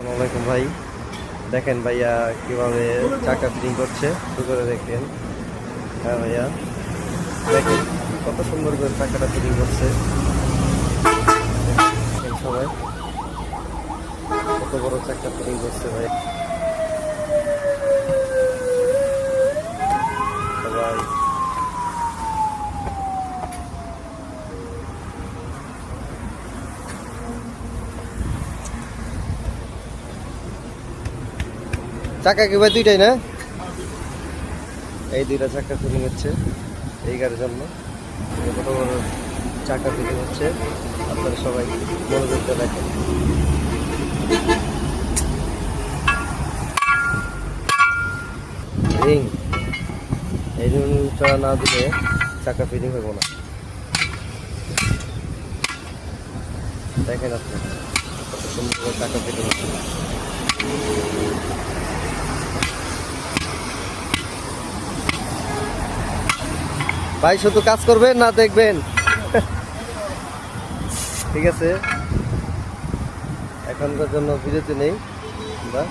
আসসালামাইকুম ভাই, দেখেন ভাইয়া কিভাবে চাকা ফিটিং করছে, একটু করে দেখেন। হ্যাঁ ভাইয়া, দেখেন কত সুন্দর করে চাকাটা ফিটিং করছে। দেখেন সবাই কত বড় চাকা ফিটিং করছে ভাই। সবাই চাকা কি ভাই দুইটাই না? এই দুইটা চাকা ফিটিং হচ্ছে এই গাড়ির জন্য। কত বড় চাকা ফিটিং হচ্ছে, আপনারা সবাই মনোযোগ দিয়ে দেখেন। রিং, এই রিংটা না দিলে চাকা ফিটিং হইব না। দেখেন আপনি কত সুন্দর করে চাকা ফিটিং হচ্ছে। ভাই শুধু কাজ করবেন না দেখবেন? ঠিক আছে, এখনকার জন্য বিরতি নেই আমরা।